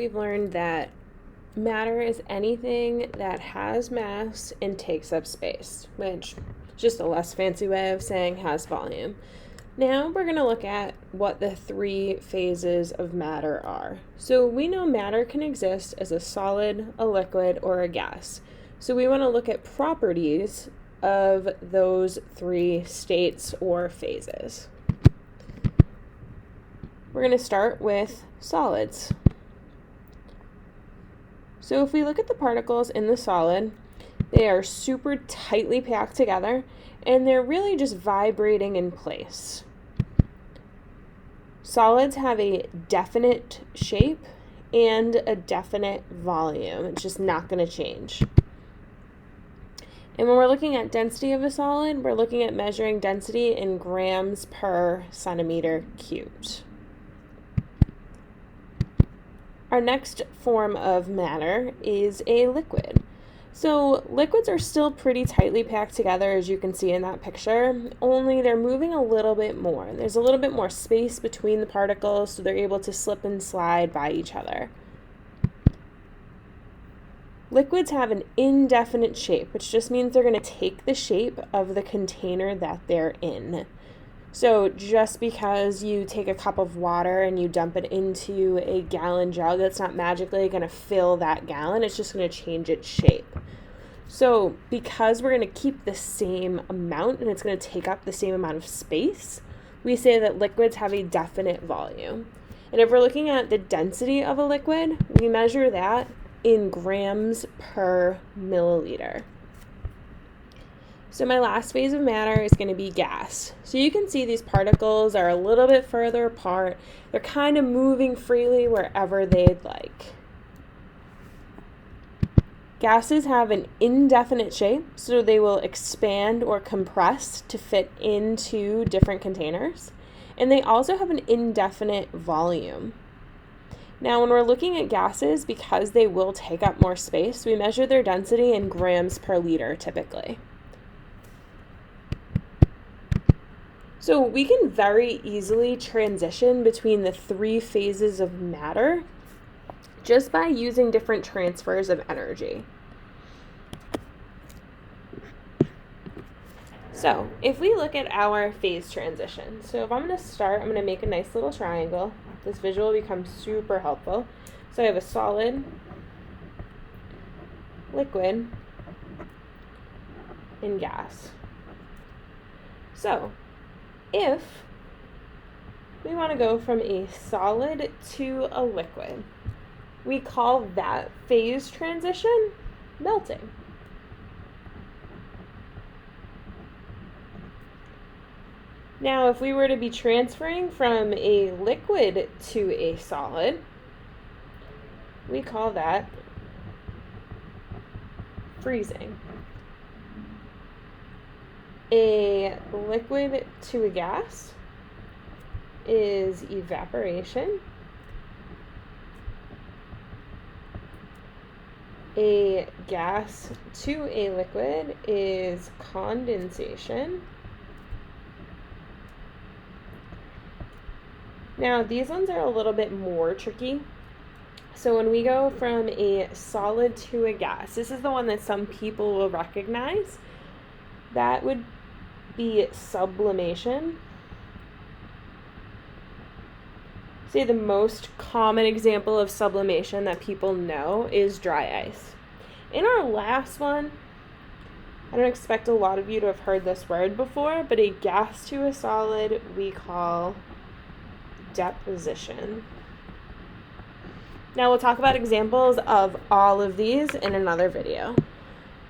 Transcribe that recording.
we've learned that matter is anything that has mass and takes up space, which is just a less fancy way of saying has volume. Now we're going to look at what the three phases of matter are. So we know matter can exist as a solid, a liquid, or a gas. So we want to look at properties of those three states or phases. We're going to start with solids. So if we look at the particles in the solid, they are super tightly packed together and they're really just vibrating in place. Solids have a definite shape and a definite volume. It's just not going to change. And when we're looking at density of a solid, we're looking at measuring density in grams per centimeter cubed. Our next form of matter is a liquid. So liquids are still pretty tightly packed together, as you can see in that picture, only they're moving a little bit more. There's a little bit more space between the particles, so they're able to slip and slide by each other. Liquids have an indefinite shape, which just means they're going to take the shape of the container that they're in. So just because you take a cup of water and you dump it into a gallon jug, that's not magically going to fill that gallon. It's just going to change its shape. So because we're going to keep the same amount and it's going to take up the same amount of space, we say that liquids have a definite volume. And if we're looking at the density of a liquid, we measure that in grams per milliliter. So my last phase of matter is going to be gas. So you can see these particles are a little bit further apart. They're kind of moving freely wherever they'd like. Gases have an indefinite shape, so they will expand or compress to fit into different containers. And they also have an indefinite volume. Now, when we're looking at gases, because they will take up more space, we measure their density in grams per liter typically. So we can very easily transition between the three phases of matter just by using different transfers of energy. So if we look at our phase transition, so if I'm going to start, I'm going to make a nice little triangle. This visual becomes super helpful. So I have a solid, liquid, and gas. So if we want to go from a solid to a liquid, we call that phase transition melting. Now, if we were to be transferring from a liquid to a solid, we call that freezing. A liquid to a gas is evaporation. A gas to a liquid is condensation. Now, these ones are a little bit more tricky. So when we go from a solid to a gas, this is the one that some people will recognize. That would be sublimation. Say the most common example of sublimation that people know is dry ice. In our last one, I don't expect a lot of you to have heard this word before, but a gas to a solid we call deposition. Now we'll talk about examples of all of these in another video.